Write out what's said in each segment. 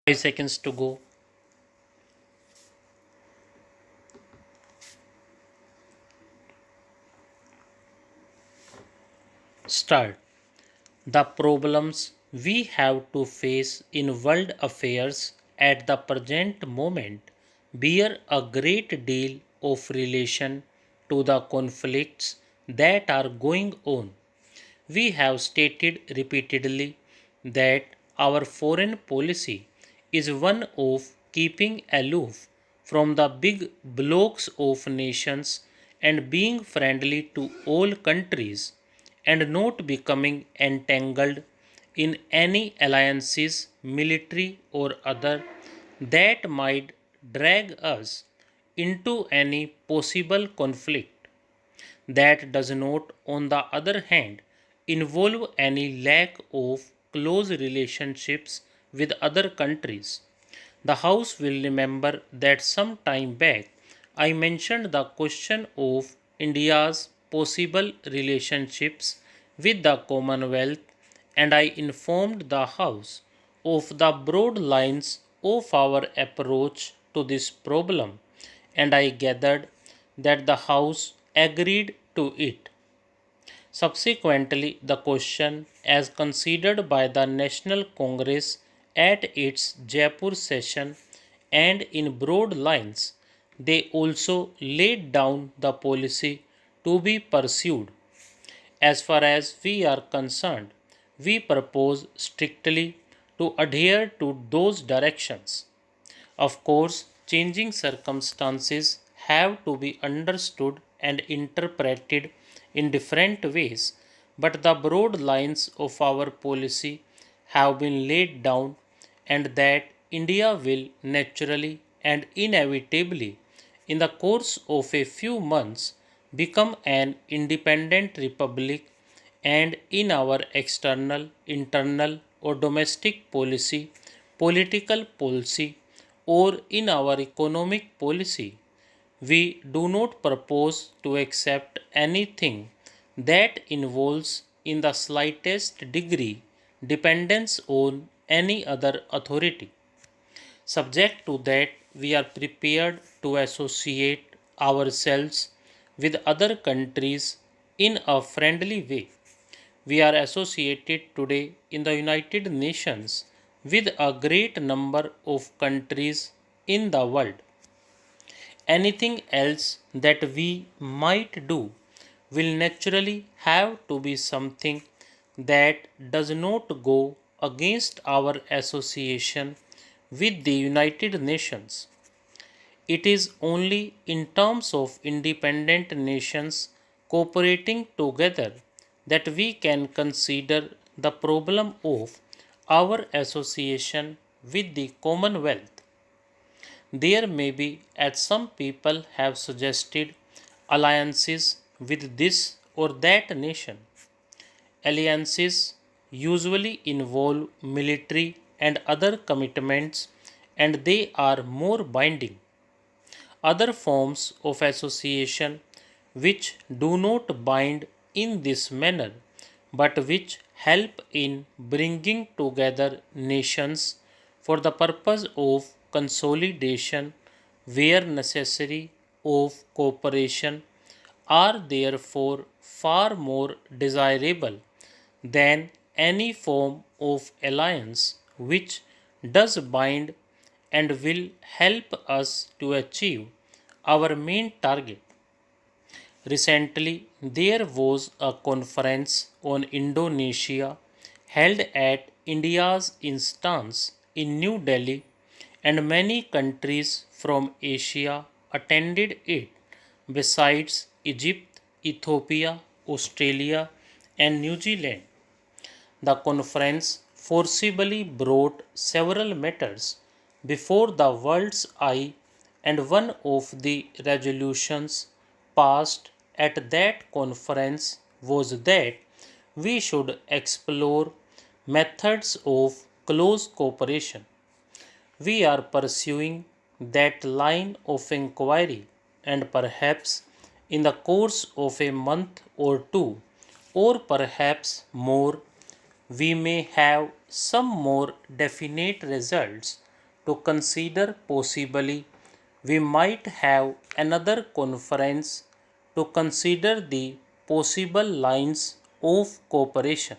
5 seconds to go. Start. The problems we have to face in world affairs at the present moment bear a great deal of relation to the conflicts that are going on. We have stated repeatedly that our foreign policy is one of keeping aloof from the big blocs of nations and being friendly to all countries and not becoming entangled in any alliances, military or other, that might drag us into any possible conflict. That does not, on the other hand, involve any lack of close relationships with other countries. The House will remember that some time back I mentioned the question of India's possible relationships with the Commonwealth, and I informed the House of the broad lines of our approach to this problem, and I gathered that the House agreed to it. Subsequently, the question, as considered by the National Congress at its Jaipur session, and in broad lines, they also laid down the policy to be pursued. As far as we are concerned, we propose strictly to adhere to those directions. Of course, changing circumstances have to be understood and interpreted in different ways, but the broad lines of our policy have been laid down, and that India will naturally and inevitably, in the course of a few months, become an independent republic, and in our external, internal, or domestic policy, political policy, or in our economic policy, we do not propose to accept anything that involves in the slightest degree dependence on any other authority. Subject to that, we are prepared to associate ourselves with other countries in a friendly way. We are associated today in the United Nations with a great number of countries in the world. Anything else that we might do will naturally have to be something that does not go against our association with the United Nations. It is only in terms of independent nations cooperating together that we can consider the problem of our association with the Commonwealth. There may be, as some people have suggested, alliances with this or that nation. Alliances usually involve military and other commitments, and they are more binding. Other forms of association which do not bind in this manner but which help in bringing together nations for the purpose of consolidation where necessary of cooperation are therefore far more desirable than any form of alliance which does bind and will help us to achieve our main target. Recently, there was a conference on Indonesia held at India's instance in New Delhi, and many countries from Asia attended it, besides Egypt, Ethiopia, Australia, and New Zealand. The conference forcibly brought several matters before the world's eye, and one of the resolutions passed at that conference was that we should explore methods of close cooperation. We are pursuing that line of inquiry, and perhaps in the course of a month or two, or perhaps more, we may have some more definite results to consider possibly we might have another conference to consider the possible lines of cooperation.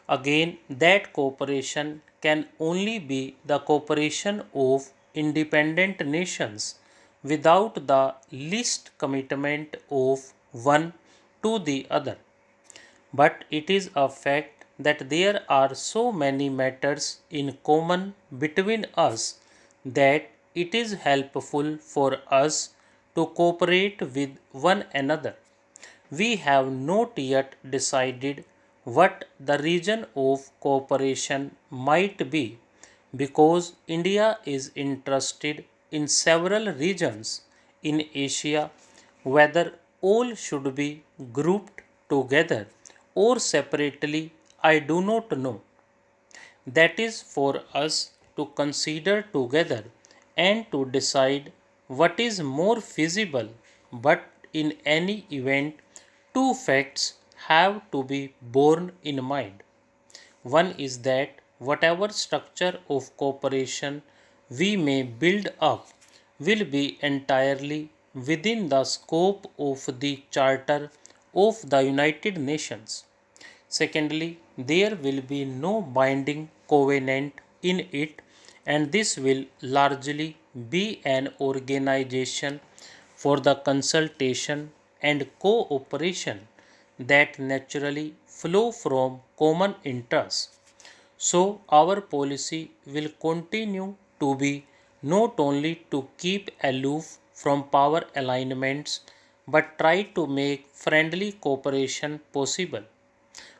Again, that cooperation can only be the cooperation of independent nations without the least commitment of one to the other. But it is a fact that there are so many matters in common between us that it is helpful for us to cooperate with one another. We have not yet decided what the region of cooperation might be because India is interested in several regions in Asia, whether all should be grouped together or separately, I do not know. That is for us to consider together and to decide what is more feasible. But in any event, two facts have to be borne in mind. One is that whatever structure of cooperation we may build up will be entirely within the scope of the Charter of the United Nations. Secondly, there will be no binding covenant in it, and this will largely be an organization for the consultation and cooperation that naturally flow from common interests. So, our policy will continue to be not only to keep aloof from power alignments but try to make friendly cooperation possible.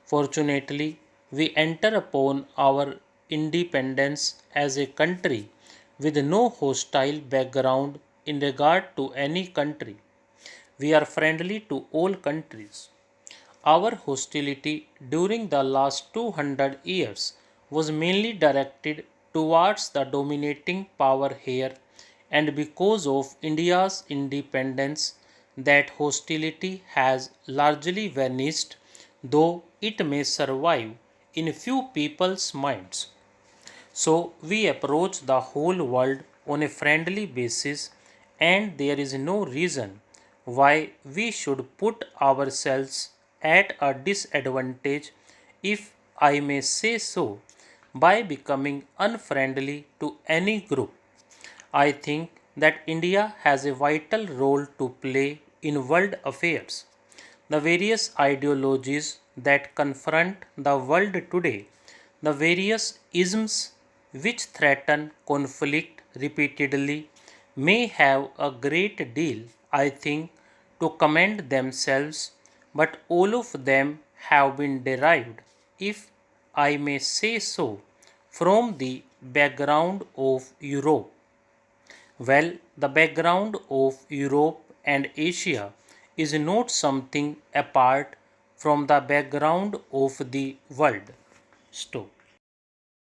Fortunately, we enter upon our independence as a country with no hostile background in regard to any country. We are friendly to all countries. Our hostility during the last 200 years was mainly directed towards the dominating power here, and because of India's independence, that hostility has largely vanished, though it may survive in few people's minds. So we approach the whole world on a friendly basis, and there is no reason why we should put ourselves at a disadvantage, if I may say so, by becoming unfriendly to any group. I think that India has a vital role to play in world affairs. The various ideologies that confront the world today, the various isms which threaten conflict repeatedly, may have a great deal, I think, to commend themselves, but all of them have been derived, if I may say so, from the background of Europe. Well, the background of Europe and Asia is not something apart from the background of the world. Stop.